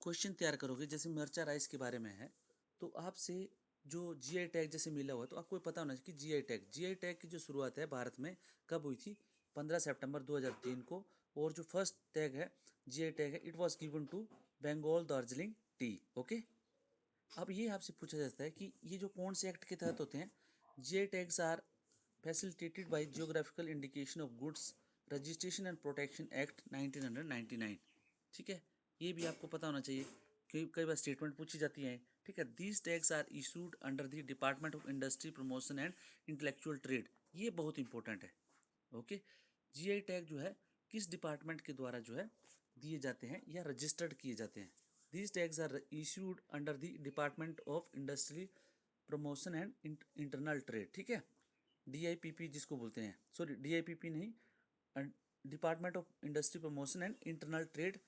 Question तैयार करोगे, जैसे मिर्चा राइस के बारे में है, तो आपसे जो जीआई टैग जैसे मिला हुआ है, तो आपको ये पता होना चाहिए कि जीआई टैग की जो शुरुआत है भारत में कब हुई थी? 15 सितंबर 2003 को। और जो फर्स्ट टैग है, जीआई टैग है, it was given to Bengal Darjeeling tea. Okay. अब ये आपसे पूछा जाता है कि ये जो कौन से एक्ट के तहत होते हैं? GI tags are facilitated by geographical indication of goods registration and protection act 1999। ठीक है, ये भी आपको पता होना चाहिए क्योंकि कई बार स्टेटमेंट पूछी जाती है। ठीक है, these tags are issued under the department of industry promotion and intellectual trade. ये बहुत इंपॉर्टेंट है। ओके, जीआई टैग जो है किस डिपार्टमेंट के द्वारा जो है दिए जाते हैं या रजिस्टर्ड किए जाते हैं? These tags are issued under the department of industry promotion and internal trade. ठीक है, डीआईपीपी जिसको बोलते हैं, सॉरी डीआईपीपी नहीं, department of industry promotion and internal trade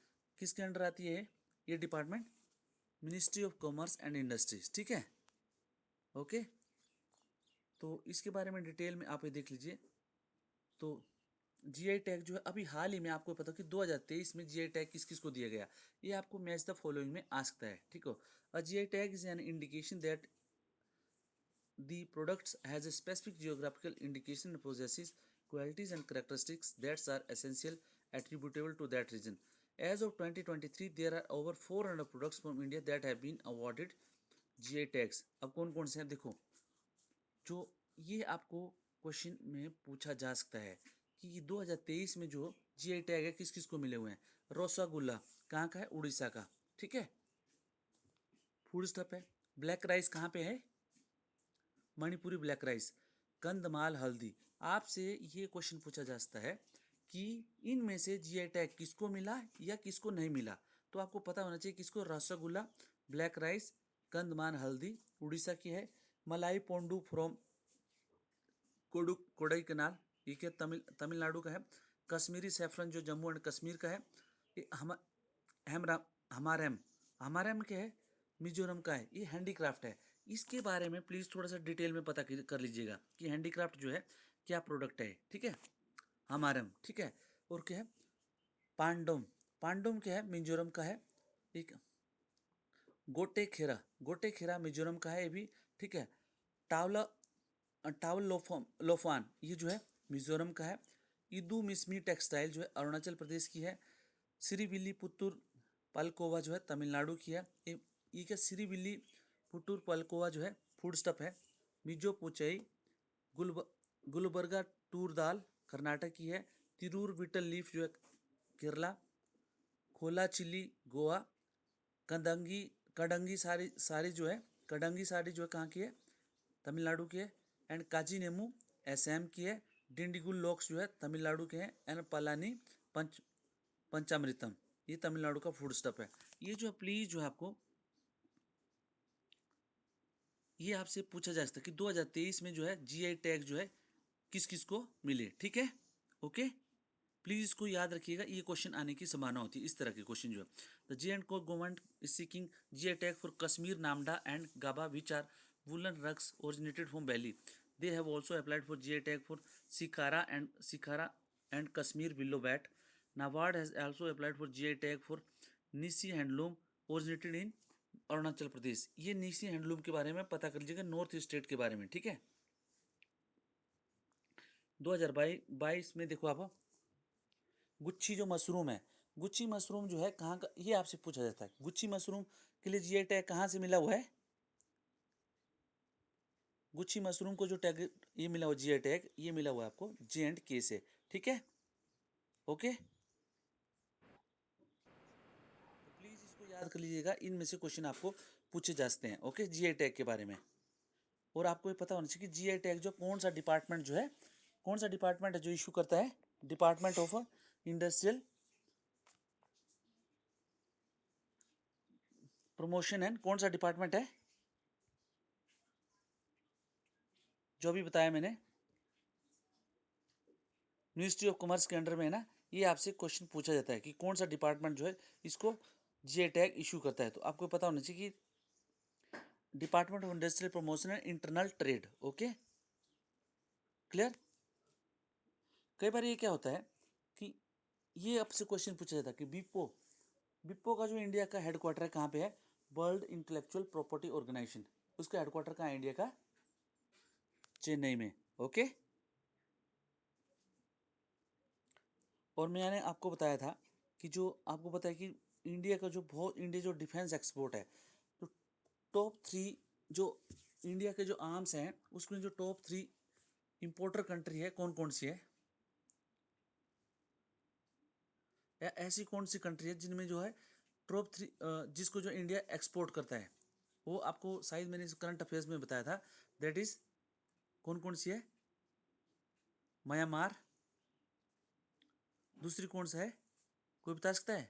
किसके अंडर आती है ये department? Ministry of commerce and industries. ठीक है, ओके। तो इसके बारे में डिटेल में आप ये देख लीजिए। तो जीआई टैग जो है अभी हाल ही में आपको पता कि 2023 में जीआई टैग किस किस को दिया गया, ये आपको मैच द फॉलोइंग में आ सकता है। ठीक हो, a GI tag is an indication that the products has a specific geographical indication and possesses qualities and characteristics that are essential attributable to that region. As of 2023, there are over 400 products from India that have been awarded GI tags. अब कौन कौन से हैं देखो, जो ये आपको question में पूछा जा सकता है कि 2023 में जो जीआई टैग है किस किस को मिले हुए हैं? रसगुल्ला कहाँ का है? उड़ीसा का। ठीक है, फूड स्टॉप है। ब्लैक राइस कहाँ पे है? Manipuri black rice. कंदमाल हल्दी। आपसे ये क्वेश्चन पूछा जा सकता है कि इनमें से जीआई टैग किसको मिला या किसको नहीं मिला, तो आपको पता होना चाहिए किसको। रसगुल्ला, ब्लैक राइस, कंदमान हल्दी उड़ीसा की है। मलाई पोंडू फ्रॉम कोडाईकनाल, ये क्या तमिलनाडु का है। कश्मीरी सैफरन जो जम्मू एंड कश्मीर का है। ये हेमराम हमारैम हमारैम क्या है? मिजोरम का है। ये हैंडीक्राफ्ट है। इसके बारे में प्लीज़ थोड़ा सा डिटेल में पता कर लीजिएगा कि हैंडीक्राफ्ट जो है क्या प्रोडक्ट है। ठीक है, हमारम। ठीक है, और क्या है? पांडोम। पांडोम क्या है? मिजोरम का है। एक गोटे खेरा मिजोरम का है ये भी। ठीक है, टावला टावल लोफान ये जो है मिजोरम का है। इदू मिसमी टेक्सटाइल जो है अरुणाचल प्रदेश की है। सिरीविल्ली पुत्तूर पलकोवा जो है तमिलनाडु की है। ये क्या? सिरीविल्ली पुत्तूर पलकोवा जो है फूड स्टफ है। मिजो पुचई गुलब गुलबर्गा टूर दाल कर्नाटक की है। तिरूर विटल लीफ जो है केरला। खोला चिल्ली गोवा। कदंगी कड़ंगी साड़ी साड़ी जो है कड़ंगी साड़ी जो है कहाँ की है? तमिलनाडु की है। एंड काजी नेमू असम की है। डिंडीगुल लॉक्स जो है तमिलनाडु के हैं। एंड पलानी पंचामृतम ये तमिलनाडु का फूड स्टफ है। ये जो प्लीज जो है आपको ये आपसे पूछा जा सकता है कि 2023 में जो है जीआई टैग जो है किस किस को मिले। ठीक है, ओके। प्लीज इसको याद रखिएगा, ये क्वेश्चन आने की संभावना होती है। इस तरह के क्वेश्चन जो है, the J and K government is seeking GI tag for Kashmir namda and gabba which are woollen rugs originated from valley. They have also applied for GI tag for shikara and Kashmir willow bat. NABARD has also applied for GI tag for Nyishi handloom originated in Arunachal Pradesh. ये Nyishi handloom के बारे में पता कर लीजिएगा, north state के बारे में। ठीक है, 2022 में देखो आप, गुच्छी जो मशरूम है, गुच्छी मशरूम जो है कहाँ का, ये आपसे पूछा जाता है। गुच्छी मशरूम के लिए जीआई टैग कहाँ से मिला हुआ है? गुच्छी मशरूम को जो टैग ये मिला हुआ जीआई टैग, ये मिला हुआ है आपको J&K से। ठीक है, ओके। तो प्लीज इसको याद कर लीजिएगा, इनमें से क्वेश्चन आपको पूछे जा सकते हैं। ओके, जीआई टैग के बारे में। और आपको ये पता होना चाहिए कि जीआई टैग जो कौन सा डिपार्टमेंट जो है, कौन सा डिपार्टमेंट है जो इशू करता है? Department of industrial promotion and कौन सा डिपार्टमेंट है? जो अभी बताया मैंने, मिनिस्ट्री ऑफ कॉमर्स के अंडर में है ना। ये आपसे क्वेश्चन पूछा जाता है कि कौन सा डिपार्टमेंट जो है इसको जीआई टैग इशू करता है। तो आपको पता होना चाहिए कि department of industrial promotion and internal trade. Okay, clear. कई बार ये क्या होता है कि ये आपसे क्वेश्चन पूछा जाता है कि बीपो विप्रो का जो इंडिया का हेडक्वार्टर है कहाँ पे है? वर्ल्ड इंटेलेक्चुअल प्रॉपर्टी ऑर्गेनाइजेशन, उसका हेडक्वार्टर कहाँ है इंडिया का? चेन्नई में। ओके। और मैंने आपको बताया था कि जो आपको पता है कि इंडिया जो डिफेंस एक्सपोर्ट है, तो टॉप 3 जो इंडिया के जो आर्म्स हैं उसमें जो टॉप 3 इंपोर्टर कंट्री है कौन कौन सी है, या ऐसी कौन सी कंट्री है जिनमें जो है टॉप 3 जिसको जो इंडिया एक्सपोर्ट करता है, वो आपको शायद मैंने करंट अफेयर्स में बताया था। दैट इज कौन कौन सी है? म्यांमार, दूसरी कौन सा है, कोई बता सकता है?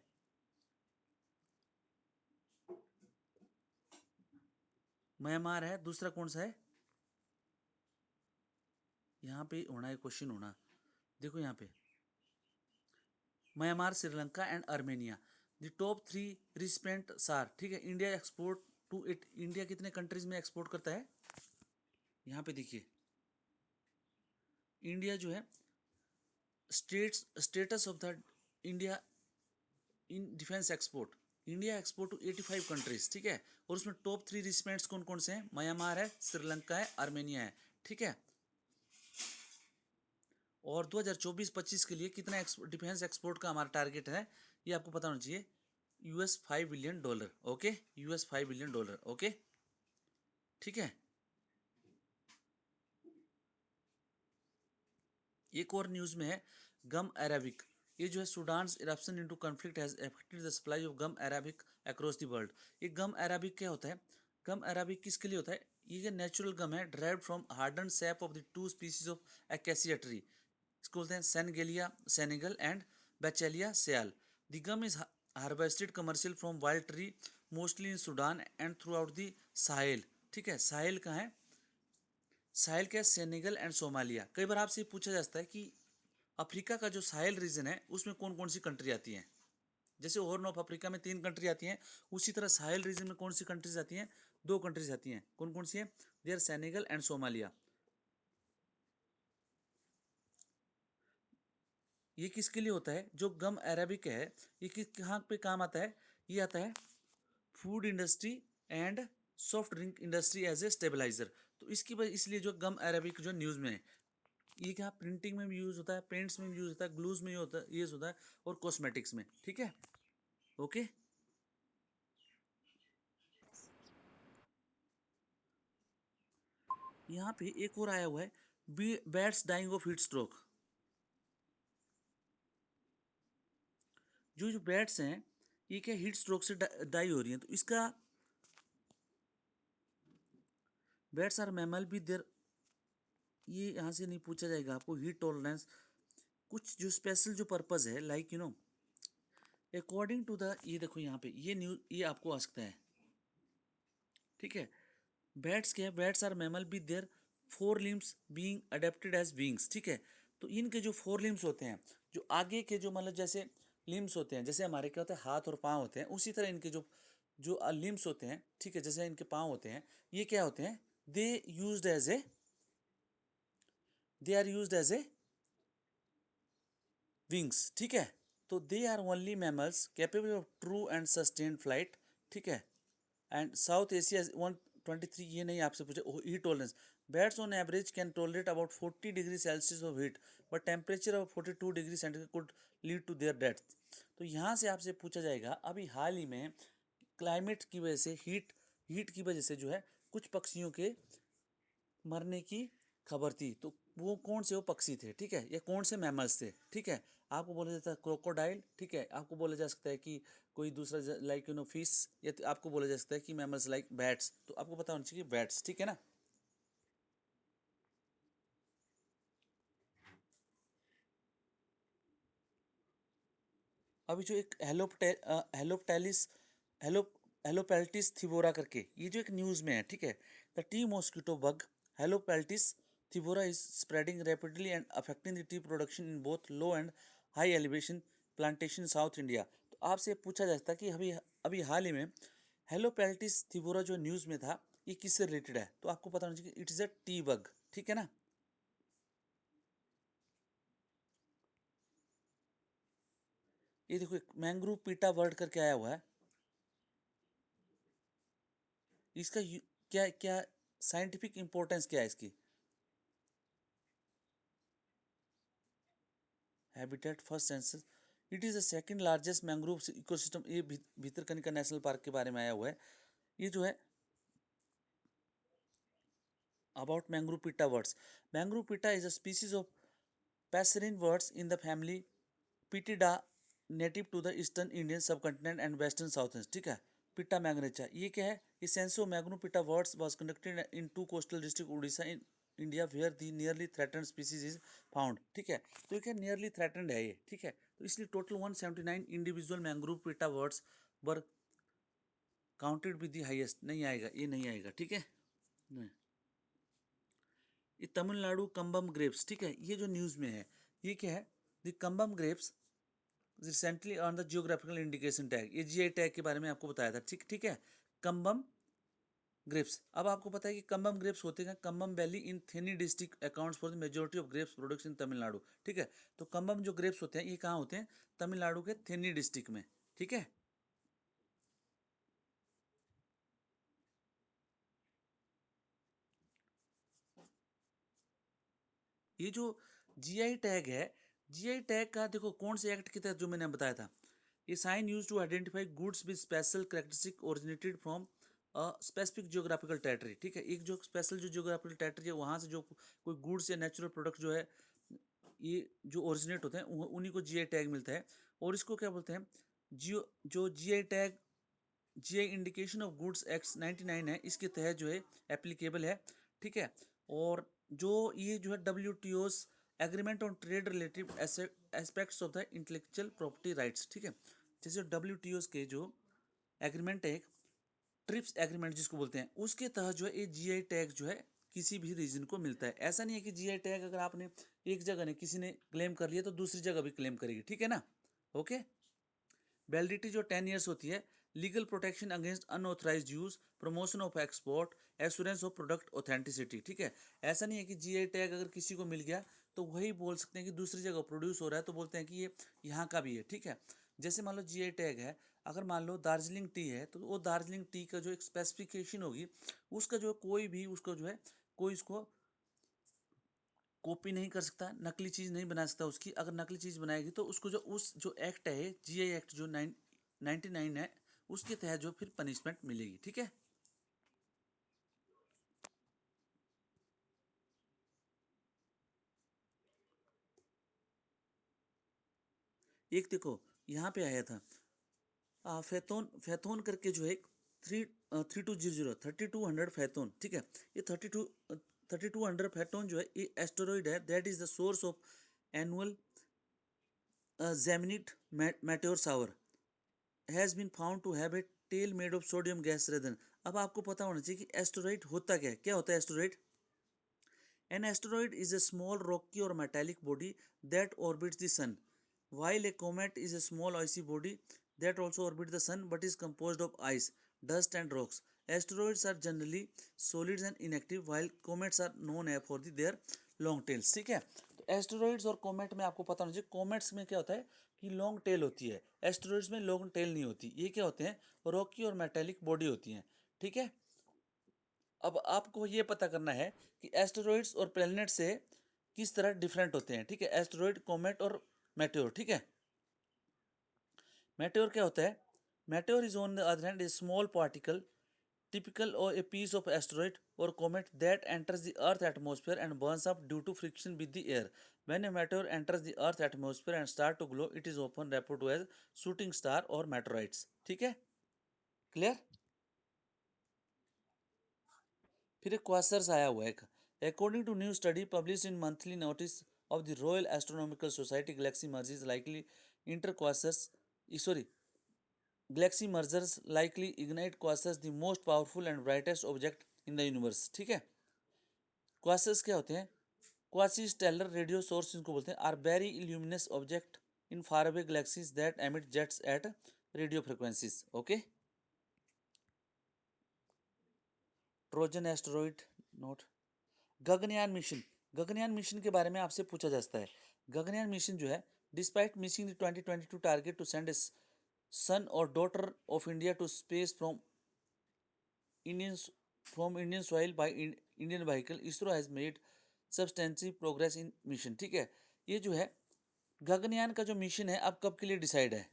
म्यांमार है, दूसरा कौन सा है? यहाँ पे होना है क्वेश्चन होना, देखो यहाँ पे Myanmar, Sri Lanka and Armenia, the top 3 recipients are. ठीक है, India export to it, India कितने कंट्रीज में एक्सपोर्ट करता है? यहाँ पे देखिए इंडिया जो है status of the India in defence export, India export to 85 countries. ठीक है, और उसमें टॉप 3 रिस्पेंट्स कौन कौन से हैं? म्यांमार है, श्रीलंका है, आर्मेनिया है। ठीक है, और 2024-25 के लिए कितना डिफेंस एक्सपोर्ट का हमारा टारगेट है ये आपको पता होना चाहिए, $5 बिलियन। Okay, $5 billion. ओके, ठीक है। एक और न्यूज़ में है गम अरेबिक, ये जो है Sudan's eruption into conflict has affected the supply of gum Arabic across the world. ये गम अरेबिक क्या होता है? गम अरेबिक किसके लिए होता है? ये नेचुरल गम है, derived from hardened sap of the 2 species of acacia tree, इसको बोलते हैं Senegalia senegal and Vachellia seyal. The gum is harvested commercial from wild tree mostly in Sudan and throughout the Sahel. ठीक है, Sahel कहाँ है? Sahel क्या? Senegal and Somalia. कई बार आपसे पूछा जाता है कि अफ्रीका का जो साहेल रीजन है उसमें कौन कौन सी कंट्री आती हैं? जैसे हॉर्न ऑफ अफ्रीका में 3 कंट्री आती हैं, उसी तरह साहेल रीजन में कौन सी कंट्रीज आती हैं? 2 कंट्रीज आती हैं। कौन कौन सी है? They are Senegal and Somalia. ये किसके लिए होता है? जो गम अरेबिक है ये कहाँ पे काम आता है? ये आता है food industry and soft drink industry as a stabiliser. तो इसकी वजह इसलिए जो गम अरेबिक जो न्यूज़ में है, ये क्या प्रिंटिंग में भी यूज़ होता है, पेंट्स में भी यूज़ होता है, ग्लूज में यूज़ होता है और कॉस्मेटिक्स में। ठीक है, ओके। यहाँ पे एक और आया हुआ है, bats dying of heat stroke. जो जो बैट्स हैं ये क्या हीट स्ट्रोक से डाई हो रही हैं, तो इसका बैट्स आर मैमल भी देर, ये यहाँ से नहीं पूछा जाएगा आपको। हीट टॉलरेंस कुछ जो स्पेशल जो पर्पज़ है, लाइक अकॉर्डिंग टू द, ये देखो यहाँ पे ये न्यूज ये आपको आ सकता है। ठीक है, बैट्स क्या है? Bats are mammal with their 4 limbs being adapted as wings. ठीक है, तो इनके जो 4 लिम्स होते हैं, जो आगे के जो मतलब जैसे लिम्स होते हैं, जैसे हमारे क्या होता है हाथ और पाँव होते हैं, उसी तरह इनके जो जो लिम्स होते हैं, ठीक है, जैसे इनके पाँव होते हैं, ये क्या होते हैं? They used as a they are used as a wings. ठीक है, तो they are only mammals capable of true and sustain flight. ठीक है, एंड साउथ एशिया 123, ये नहीं आपसे पूछे। Heat tolerance, bats on average can tolerate about 40 degree celsius of heat, but temperature of 42 degree centigrade could lead to their death. तो यहाँ से आपसे पूछा जाएगा अभी हाल ही में क्लाइमेट की वजह से, हीट की वजह से जो है कुछ पक्षियों के मरने की खबर थी, तो वो कौन से वो पक्षी थे? ठीक है, या कौन से मैमल्स थे? ठीक है, आपको बोला जाता है क्रोकोडाइल। ठीक है, आपको बोला जा सकता है कि कोई दूसरा लाइक फिश, या तो आपको बोला जा सकता है कि मैमल्स लाइक बैट्स। तो आपको पता होना चाहिए बैट्स। ठीक है ना। अभी जो एक हेलोप्टेलिस हेलो हेलोपेल्टिस थिबोरा करके ये जो एक न्यूज़ में है, ठीक है, the tea mosquito bug Helopeltis theivora is spreading rapidly and affecting the tea production in both low and high elevation plantation South India. तो आपसे पूछा जा सकता है कि अभी अभी हाल ही में हेलोपेल्टिस थिबोरा जो न्यूज़ में था ये किससे रिलेटेड है? तो आपको पता होना चाहिए कि it is a T bug. ठीक है ना। ये देखो मैंग्रोव पीटा वर्ड करके आया हुआ है, इसका क्या क्या साइंटिफिक इंपॉर्टेंस क्या है इसकी? Habitat first census, it is the second largest mangrove ecosystem. ये भितरकनिका नेशनल पार्क के बारे में आया हुआ है। ये जो है about mangrove pitta words. Mangrove pitta is a species of passerine words in the family Pitida, native to the eastern Indian subcontinent and western southern. ठीक है, पिट्टा मैग्नेचा ये क्या है? ये census mangrove pitta birds was conducted in two coastal district Odisha in India where the nearly threatened species is found. ठीक है, तो ये क्या नियरली थ्रेटन्ड है ये। ठीक है, तो इसलिए total 179 individual mangrove pitta birds were counted with the highest. नहीं आएगा, ये नहीं आएगा। ठीक है, नहीं। ये तमिलनाडु कम्बम ग्रेप्स, ठीक है, ये जो न्यूज़ में है ये क्या है? The Cumbum grapes recently on the geographical indication tag, ये जीआई टैग के बारे में आपको बताया था। ठीक ठीक है, कम्बम ग्रेप्स। अब आपको पता है कि कम्बम ग्रेप्स होते हैं, Cumbum valley in Theni district accounts for the majority of grapes products in Tamil Nadu. ठीक है, तो कम्बम जो ग्रेप्स होते हैं ये कहाँ होते हैं? तमिलनाडु के थेनी डिस्ट्रिक्ट में। ठीक है, ये जो जीआई टैग है, जीआई टैग का देखो कौन से एक्ट के तहत, जो मैंने बताया था, ये sign use to identify goods with special characteristic originated from specific geographical territory. ठीक है, एक जो स्पेशल जो जियोग्राफिकल टेरिटरी है वहाँ से जो कोई गुड्स या नेचुरल प्रोडक्ट जो है ये जो ओरिजिनेट होते हैं उन्हीं को जीआई टैग मिलता है। और इसको क्या बोलते हैं? जियो जो GI tag GI indication of goods act 99 है, इसके तहत जो है एप्लीकेबल है। ठीक है, और जो ये जो है WTO agreement on trade relative aspects of the intellectual property rights. ठीक है, जैसे डब्ल्यूटीओ के जो एग्रीमेंट है, ट्रिप्स एग्रीमेंट जिसको बोलते हैं, उसके तहत जो है ये जीआई टैग जो है किसी भी रीजन को मिलता है। ऐसा नहीं है कि जीआई टैग अगर आपने एक जगह ने किसी ने क्लेम कर लिया तो दूसरी जगह भी क्लेम करेगी। ठीक है ना? ओके, वैलिडिटी जो 10 ईयर्स होती है, legal protection against unauthorised use, promotion of export, assurance of product authenticity. ठीक है, ऐसा नहीं है कि जीआई टैग अगर किसी को मिल गया तो वही बोल सकते हैं कि दूसरी जगह प्रोड्यूस हो रहा है तो बोलते हैं कि ये यहाँ का भी है। ठीक है, जैसे मान लो जीआई टैग है, अगर मान लो दार्जिलिंग टी है तो वो दार्जिलिंग टी का जो एक स्पेसिफिकेशन होगी उसका जो है कोई भी उसको जो है कोई उसको कॉपी नहीं कर सकता, नकली चीज़ नहीं बना सकता उसकी। अगर नकली चीज़ बनाएगी तो उसको जो उस जो एक्ट है जीआई एक्ट जो 99 है उसके तहत जो फिर पनिशमेंट मिलेगी। ठीक है, एक देखो यहाँ पे आया था फैथोन, फैथोन करके जो है थ्री 3200 3200 फैथोन। ठीक है, ये 3200 फैथोन जो है ये एस्टेरॉइड है, that is the source of annual Geminid meteor shower has been found to have a tail made of sodium gas rather. अब आपको पता होना चाहिए कि एस्टेरॉइड होता क्या है? क्या होता है asteroid? An asteroid is a small rocky or metallic body that orbits the sun, while a comet is a small icy body that also orbits the sun but is composed of ice, dust and rocks. Asteroids are generally solids and inactive, while comets are known for their long tails. ठीक है, तो asteroids और comet में आपको पता होना चाहिए, comets में क्या होता है कि लॉन्ग टेल होती है, एस्टेरॉइड्स में लॉन्ग टेल नहीं होती। ये क्या होते हैं? रॉकी और मेटेलिक बॉडी होती हैं। ठीक है, अब आपको ये पता करना है कि एस्टेरॉइड्स और प्लैनेट से किस तरह डिफरेंट होते हैं। ठीक है, एस्टेरॉइड, कॉमेट और मेटेओर। ठीक है, मेटेओर क्या होता है? Meteor is on the other hand A small particle typical or a piece of asteroid or comet that enters the earth atmosphere and burns up due to friction with the air. When a meteor enters the earth atmosphere and start to glow, it is often referred to as shooting star or meteorites. ठीक है, clear? फिर एक quasars आया हुआ है एक, according to new study publish in monthly notice of the Royal Astronomical Society, galaxy merge likely inter quasars, sorry, galaxy mergers likely ignite quasars the most powerful and brightest object in the universe. ठीक है, quasars क्या होते हैं? Quasi stellar radio source इनको बोलते हैं, are very illuminous object in far away galaxies that emit jets at radio frequencies. Okay, Trojan asteroid note. Gaganyaan mission, Gaganyaan mission के बारे में आपसे पूछा जा सकता है। गगनयान मिशन जो है Despite missing the 2022 target to send a son or daughter of India to space Indian Indian soil by Indian vehicle, ISRO has made substantial progress in mission। ठीक है, ये जो है गगनयान का जो मिशन है अब कब के लिए डिसाइड है,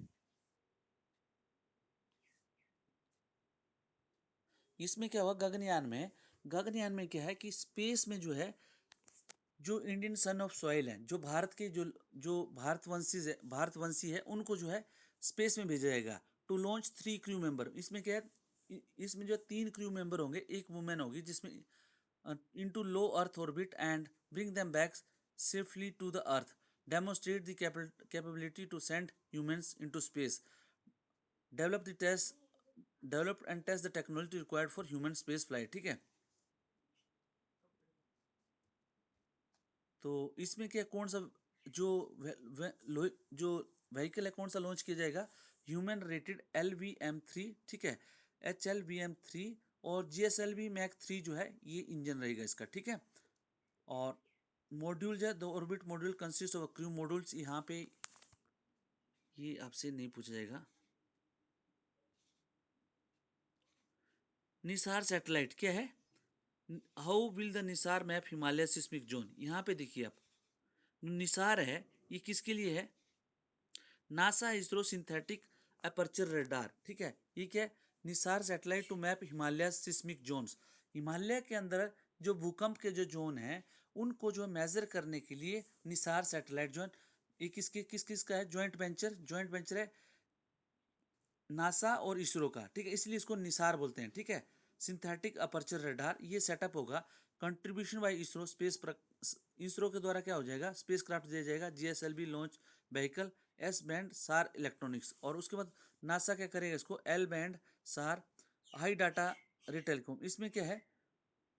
इसमें क्या हुआ गगनयान में क्या है कि स्पेस में जो है जो इंडियन सन ऑफ सॉइल है, जो भारत के जो भारतवंशी है उनको जो है स्पेस में भेजा जाएगा टू लॉन्च 3 क्रू मेंबर। इसमें क्या है, इसमें जो 3 क्रू मेंबर होंगे, एक वुमेन होगी, जिसमें into low earth orbit and bring them back safely to the earth, demonstrate the capability to send humans into space, develop the test develop and test the technology required for human space flight. ठीक है, तो इसमें क्या कौन सा जो जो vehicle है कौन सा लॉन्च किया जाएगा, ह्यूमन रेटेड LVM-3। ठीक है, HLVM-3 और GSLV Mach 3 जो है ये इंजन रहेगा इसका। ठीक है, और मॉड्यूल जो है दो orbit module consist of crew modules, यहाँ पे ये आपसे नहीं पूछा जाएगा। निसार सैटेलाइट क्या है, how will the Nisar map Himalaya seismic zone, यहाँ पे देखिए आप निसार है ये किसके लिए है, NASA ISRO synthetic aperture radar. ठीक है, ये क्या है, NISAR satellite to map Himalaya seismic zones, Himalaya के अंदर जो भूकंप के जो जोन है उनको जो मेजर करने के लिए निसार सैटेलाइट जो है ये किस किस का है, ज्वाइंट वेंचर है नासा और इसरो का। ठीक है, इसलिए इसको निसार बोलते हैं। ठीक है, सिंथेटिक अपर्चर रडार ये सेटअप होगा contribution by ISRO space ISRO के द्वारा क्या हो जाएगा, स्पेस क्राफ्ट दिया जाएगा, GSLV launch vehicle, S band सार इलेक्ट्रॉनिक्स, और उसके बाद नासा क्या करेगा इसको L बैंड सार हाई डाटा रिटेलकॉम। इसमें क्या है,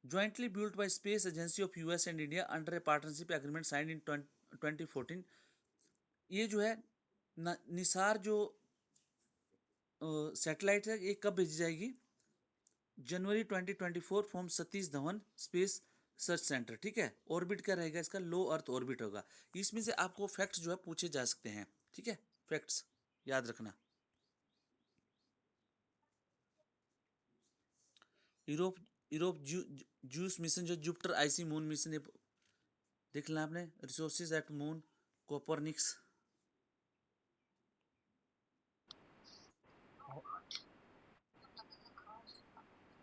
jointly built by space agency of US and India under a partnership agreement signed in 2014। ये जो है निसार जो सैटेलाइट है ये कब भेजी जाएगी, जनवरी 2024 from Satish Dhawan space search centre. ठीक है, ऑर्बिट क्या रहेगा इसका, लो अर्थ ऑर्बिट होगा। इसमें से आपको फैक्ट्स जो है पूछे जा सकते हैं। ठीक है, फैक्ट्स याद रखना। यूरोप यूरोप जूस मिशन जो जुपिटर आईसी मून मिशन देख लेना आपने, resources at moon Copernicus,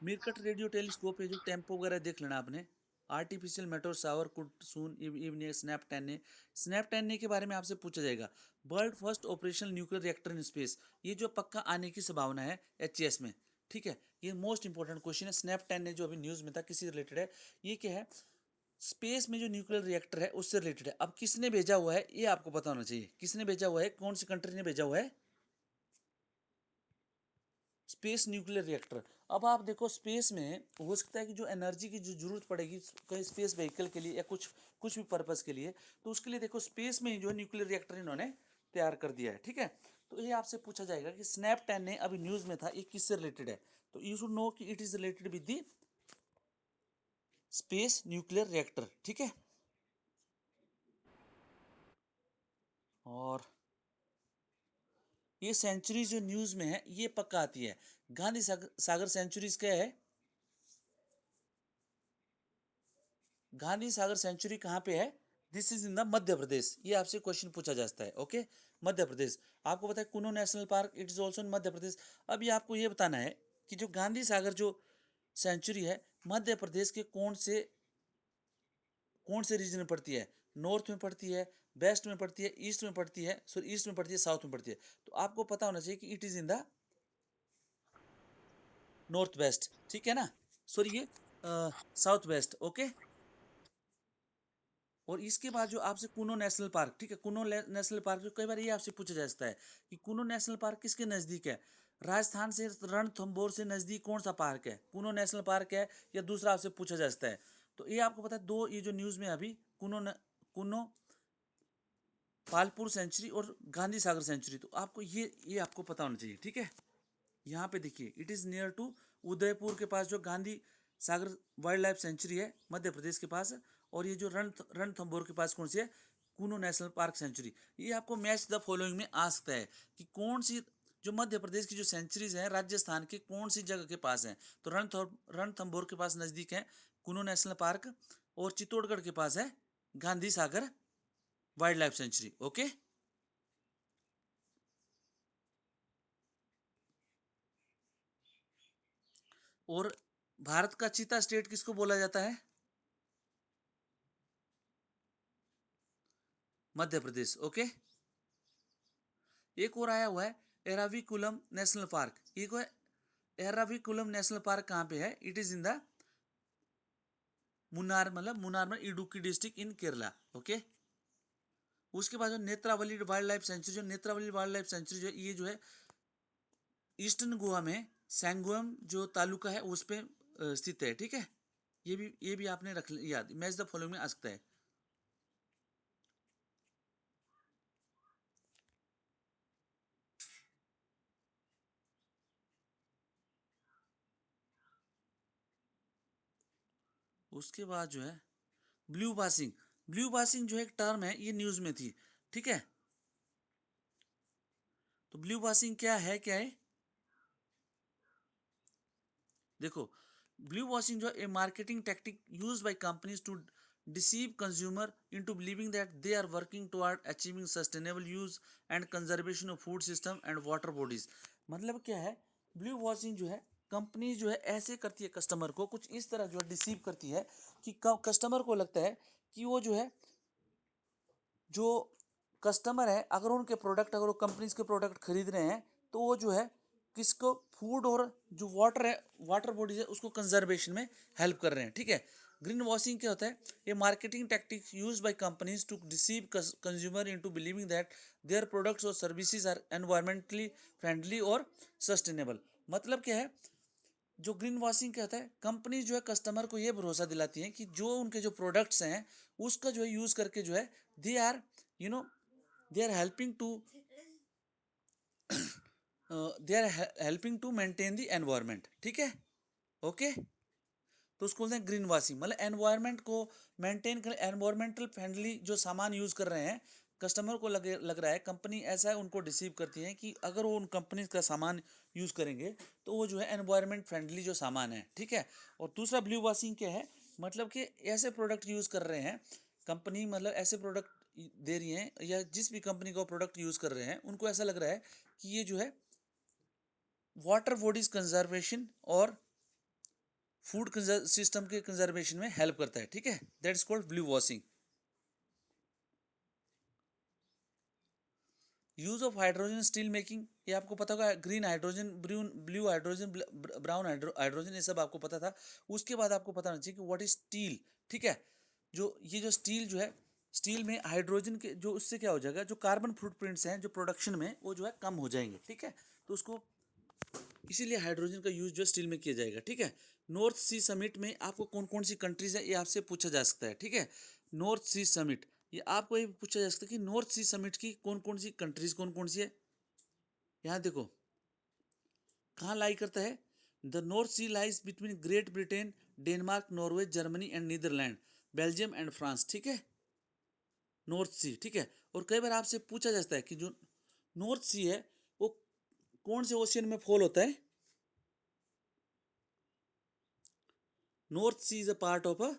Meerkat radio telescope है जो टेम्पो वगैरह देख लेना आपने, artificial meteor shower could soon evening snap 10 snap 10 के बारे में आपसे पूछा जाएगा। World first operational nuclear reactor in space, ये जो पक्का आने की संभावना है HES में। ठीक है, ये मोस्ट इंपॉर्टेंट क्वेश्चन है। स्नैप 10 जो अभी न्यूज़ में था किसी रिलेटेड है, ये क्या है, स्पेस में जो न्यूक्लियर रिएक्टर है उससे रिलेटेड है। अब किसने भेजा हुआ है ये आपको पता होना चाहिए, किसने भेजा हुआ है, कौन सी कंट्री ने भेजा हुआ है स्पेस न्यूक्लियर रिएक्टर। अब आप देखो स्पेस में हो सकता है कि जो एनर्जी की जो जरूरत पड़ेगी कहीं स्पेस व्हीकल के लिए या कुछ भी पर्पस के लिए, तो उसके लिए देखो स्पेस में ही जो न्यूक्लियर रिएक्टर इन्होंने तैयार कर दिया है। ठीक है, तो ये आपसे पूछा जाएगा कि स्नैप 10 ने अभी न्यूज़ में था ये किससे रिलेटेड है, तो यू शुड नो कि it is related with the space nuclear reactor. ठीक है, और ये सेंचुरीज जो न्यूज़ में है ये पक्का आती है। गांधी सागर सेंचुरीज क्या है, गांधी सागर सेंचुरी कहाँ पे है, this is in the Madhya Pradesh, ये आपसे क्वेश्चन पूछा जा सकता है। ओके, मध्य प्रदेश, आपको पता है Kuno national park it is also in Madhya Pradesh. अभी आपको ये बताना है कि जो गांधी सागर जो सेंचुरी है मध्य प्रदेश के कौन से रीजन में पड़ती है, नॉर्थ में पड़ती है, वेस्ट में पड़ती है, ईस्ट में पड़ती है, सॉरी ईस्ट में पड़ती है, साउथ में पड़ती है, तो आपको पता होना चाहिए कि it is in the north west. ठीक है ना, सॉरी ये साउथ वेस्ट। ओके, और इसके बाद जो आपसे कुनो नेशनल पार्क, ठीक है, कुनो नेशनल पार्क जो कई बार ये आपसे पूछा जा सकता है कि कुनो नेशनल पार्क किसके नज़दीक है, राजस्थान से रणथंभौर से नज़दीक कौन सा पार्क है, कुनो नेशनल पार्क है या दूसरा आपसे पूछा जा सकता है। तो ये आपको पता है दो, ये जो न्यूज़ में अभी कुनो पालपुर सेंचुरी और गांधी सागर सेंचुरी, तो आपको ये आपको पता होना चाहिए। ठीक है, यहाँ पे देखिए it is near to Udaipur के पास जो Gandhi Sagar wildlife sanctuary है मध्य प्रदेश के पास, और ये जो रणथंभौर के पास कौन सी है, कूनो नेशनल पार्क सेंचुरी। ये आपको मैच द फॉलोइंग में आ सकता है कि कौन सी जो मध्य प्रदेश की जो सेंचुरीज हैं राजस्थान के कौन सी जगह के पास हैं। तो रणथंभौर के पास नज़दीक है कूनो नेशनल पार्क, और चित्तौड़गढ़ के पास है Gandhi Sagar wildlife century. Okay, और भारत का चीता स्टेट किसको बोला जाता है? मध्य प्रदेश। ओके, एक और आया हुआ है एराविकुलम नेशनल पार्क। एक है एराविकुलम नेशनल पार्क, कहाँ पे है? It is in the Munnar, मतलब मुन्नार में Idukki district in Kerala. Okay, उसके बाद जो नेत्रावली वाइल्ड लाइफ सेंचुरी, जो नेत्रावली वाइल्ड लाइफ सेंचुरी जो ये जो है ईस्टर्न गोवा में सैंगोम जो तालुका है उस पे स्थित है। ठीक है, ये भी आपने रख याद, मैच द फॉलोइंग में आ सकता है। उसके बाद जो है ब्लू बासिंग। ब्लू बासिंग जो है एक टर्म है, ये न्यूज में थी। ठीक है, तो ब्लू बासिंग क्या है? देखो, ब्लू वॉशिंग जो a marketing tactic use by companies to deceive consumer into believing that they are working toward achieving sustainable use and conservation of food system and water bodies. मतलब क्या है? ब्लू वॉशिंग जो है company जो है ऐसे करती है, कस्टमर को कुछ इस तरह जो है डिसीव करती है कि कस्टमर को लगता है कि वो जो है, जो कस्टमर है अगर उनके प्रोडक्ट, अगर वो कंपनीज के प्रोडक्ट खरीद रहे हैं तो वो जो है किसको, फूड और जो वाटर है, वाटर बॉडीज है, उसको कंजर्वेशन में हेल्प कर रहे हैं। ठीक है, ग्रीन वॉशिंग क्या होता है? ये marketing tactics use by companies to deceive consumer into believing that their products और सर्विसेज आर एनवायरमेंटली फ्रेंडली और सस्टेनेबल। मतलब क्या है? जो ग्रीन वॉशिंग क्या होता है? कंपनी जो है कस्टमर को ये भरोसा दिलाती है कि जो उनके जो प्रोडक्ट्स हैं उसका जो है यूज करके जो है they are, you know, they are helping to they are helping to maintain the environment. ठीक है, ओके, तो उसको बोलते हैं ग्रीन वॉशिंग। मतलब एनवायरमेंट को मेंटेन कर, एनवायरमेंटल फ्रेंडली जो सामान यूज कर रहे हैं, कस्टमर को लग रहा है कंपनी ऐसा है, उनको डिसीव करती है कि अगर वो उन कंपनी का सामान यूज करेंगे तो वो जो है एनवायरमेंट फ्रेंडली जो सामान है। ठीक है, और दूसरा ब्लू वॉशिंग क्या है? मतलब कि ऐसे प्रोडक्ट यूज कर रहे हैं कंपनी, मतलब ऐसे प्रोडक्ट दे रही हैं, या जिस भी कंपनी का प्रोडक्ट यूज कर रहे हैं उनको ऐसा लग रहा है कि ये जो है वाटर बॉडीज कंजर्वेशन और फूड सिस्टम के कंजर्वेशन में हेल्प करता है। ठीक है, that is called blue washing. Use of hydrogen steel making, ये आपको पता होगा, green hydrogen, blue hydrogen, brown hydrogen, ये सब आपको पता था। उसके बाद आपको पता होना चाहिए कि व्हाट इज स्टील। ठीक है, जो ये जो स्टील जो है, स्टील में हाइड्रोजन के जो, उससे क्या हो जाएगा, जो कार्बन फुटप्रिंट्स हैं जो प्रोडक्शन में, वो जो है कम हो जाएंगे। ठीक है, तो उसको इसीलिए हाइड्रोजन का यूज जो स्टील में किया जाएगा। ठीक है, नॉर्थ सी समिट में आपको कौन कौन सी कंट्रीज है ये आपसे पूछा जा सकता है। ठीक है, नॉर्थ सी समिट, ये आपको ये पूछा जा सकता है कि नॉर्थ सी समिट की कौन कौन सी कंट्रीज कौन कौन सी है। यहाँ देखो कहाँ लाई करता है। The North Sea lies between Great Britain, Denmark, Norway, Germany and Netherland, Belgium and France. ठीक है, नॉर्थ सी। ठीक है, और कई बार आपसे पूछा जाता है कि जो नॉर्थ सी है वो कौन से ओशियन में फॉल होता है? North Sea is a part of a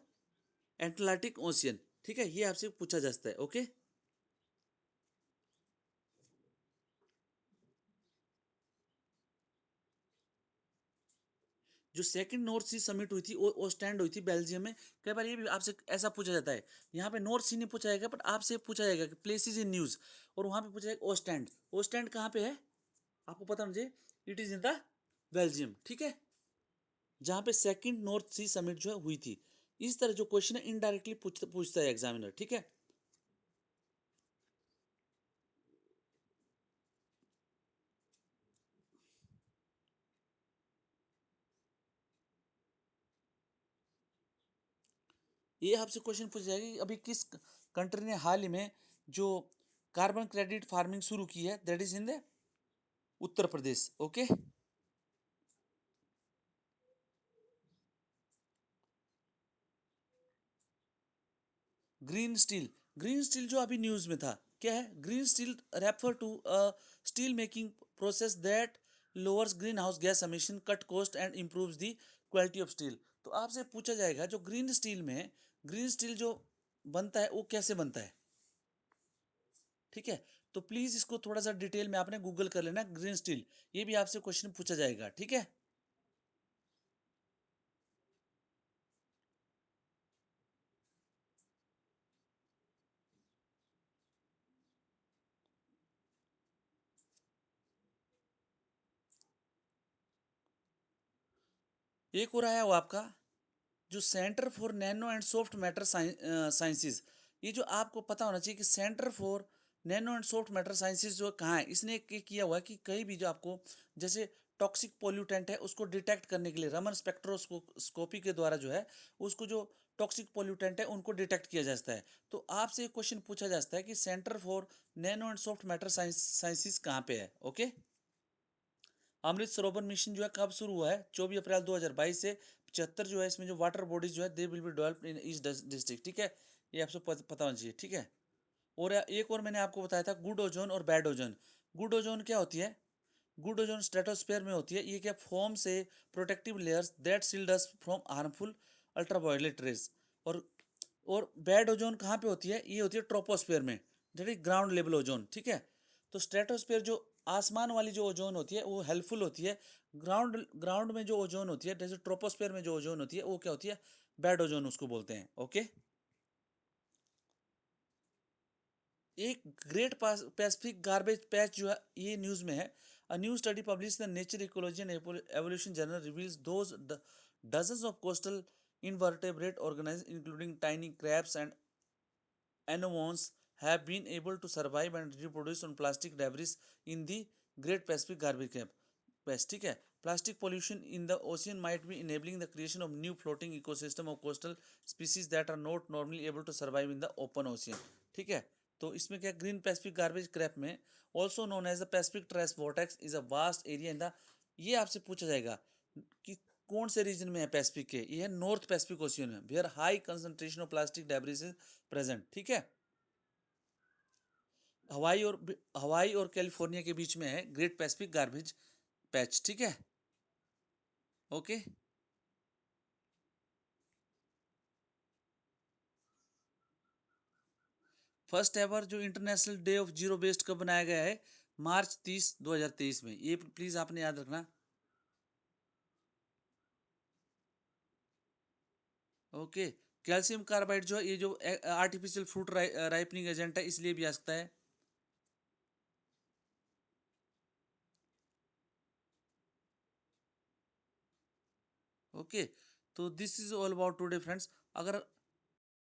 Atlantic Ocean. ठीक है, ये आपसे पूछा जा सकता है। ओके, जो सेकंड नॉर्थ सी समिट हुई थी वो ओस्टेंड हुई थी बेल्जियम में। कई बार ये भी आपसे ऐसा पूछा जाता है, यहाँ पे नॉर्थ सी नहीं पूछा जाएगा बट आपसे पूछा जाएगा कि प्लेसेस इन न्यूज, और वहाँ पे पूछा जाएगा ओस्टेंड। ओस्टेंड कहाँ पे है आपको पता होना चाहिए, it is in the Belgium. ठीक है, जहाँ पे सेकंड नॉर्थ सी समिट जो है हुई थी। इस तरह जो क्वेश्चन है इनडायरेक्टली पूछता है एग्जामिनर। ठीक है, ये आपसे क्वेश्चन पूछा जाएगा कि अभी किस कंट्री ने हाल ही में जो कार्बन क्रेडिट फार्मिंग शुरू की है, that is in the Uttar Pradesh. Okay, green steel, green steel जो अभी न्यूज़ में था, क्या है? Green steel refer to steel making process that lowers green house gas emission, cut cost and improves the quality of steel. तो आपसे पूछा जाएगा जो ग्रीन स्टील में, ग्रीन स्टील जो बनता है वो कैसे बनता है, ठीक है? तो प्लीज़ इसको थोड़ा सा डिटेल में आपने गूगल कर लेना, ग्रीन स्टील, ये भी आपसे क्वेश्चन पूछा जाएगा, ठीक है? एक और आया वो आपका, जो centre for nano and soft matter sciences, ये जो आपको पता होना चाहिए कि centre for nano and soft matter sciences जो कहाँ है, इसने किया हुआ है कि कहीं भी जो आपको जैसे टॉक्सिक पोल्यूटेंट है उसको डिटेक्ट करने के लिए रमन स्पेक्ट्रोस्कोपी के द्वारा जो है उसको जो टॉक्सिक पोल्यूटेंट है उनको डिटेक्ट किया जाता है। तो आपसे एक क्वेश्चन पूछा जाता है कि centre for nano and soft matter sciences कहाँ पे है? ओके। अमृत सरोवर मिशन जो है कब शुरू हुआ है? 24 अप्रैल 2022 से 75 जो है इसमें जो वाटर बॉडीज जो है they will be developed in each district, ठीक है? ये आपको पता होना चाहिए, ठीक है? और एक और मैंने आपको बताया था गुड ओजोन और बैड ओजोन। गुड ओजोन क्या होती है? गुड ओजोन स्ट्रेटोस्फेयर में होती है, ये क्या फॉर्म से protective layers that shield us from harmful ultraviolet rays. और और बैड ओजोन कहाँ पे होती है? ये होती है ट्रोपोस्फेयर में, that is ground level ozone, ठीक है? तो स्ट्रेटोस्फेयर जो आसमान वाली जो ओजोन होती है वो हेल्पफुल होती है। ग्राउंड ग्राउंड में जो ओजोन होती है, जैसे ट्रोपोस्फेयर में जो ओजोन होती है वो क्या होती है? बैड ओजोन उसको बोलते हैं, ओके। एक ग्रेट पैसिफिक गार्बेज पैच जो है ये न्यूज़ में है। A new study publish the nature ecology and evolution journal reveals those dozens of coastal invertebrate organisms including tiny crabs and anemones have been able to survive and reproduce on plastic debris in the Great Pacific Garbage Patch, ठीक है? Plastic pollution in the ocean might be enabling the creation of new floating ecosystem of coastal species that are not normally able to survive in the open ocean, ठीक है? तो इसमें क्या, green Pacific garbage crap में also known as the Pacific trash vortex is a vast area in the, ये आपसे पूछा जाएगा कि कौन से रीजन में है पैसिफिक के? ये है नॉर्थ पैसिफिक ओशियन में, where high concentration of plastic debris is present, ठीक है? हवाई और कैलिफोर्निया के बीच में है ग्रेट पैसिफिक गार्बेज पैच, ठीक है? ओके। फर्स्ट एवर जो international day of zero waste कब बनाया गया है? मार्च 30 2023 में, ये प्लीज आपने याद रखना। ओके। कैल्शियम कार्बाइड जो है ये जो आर्टिफिशियल फ्रूट राइपनिंग एजेंट है इसलिए भी आ सकता है। ओके। तो this is all about today friends. अगर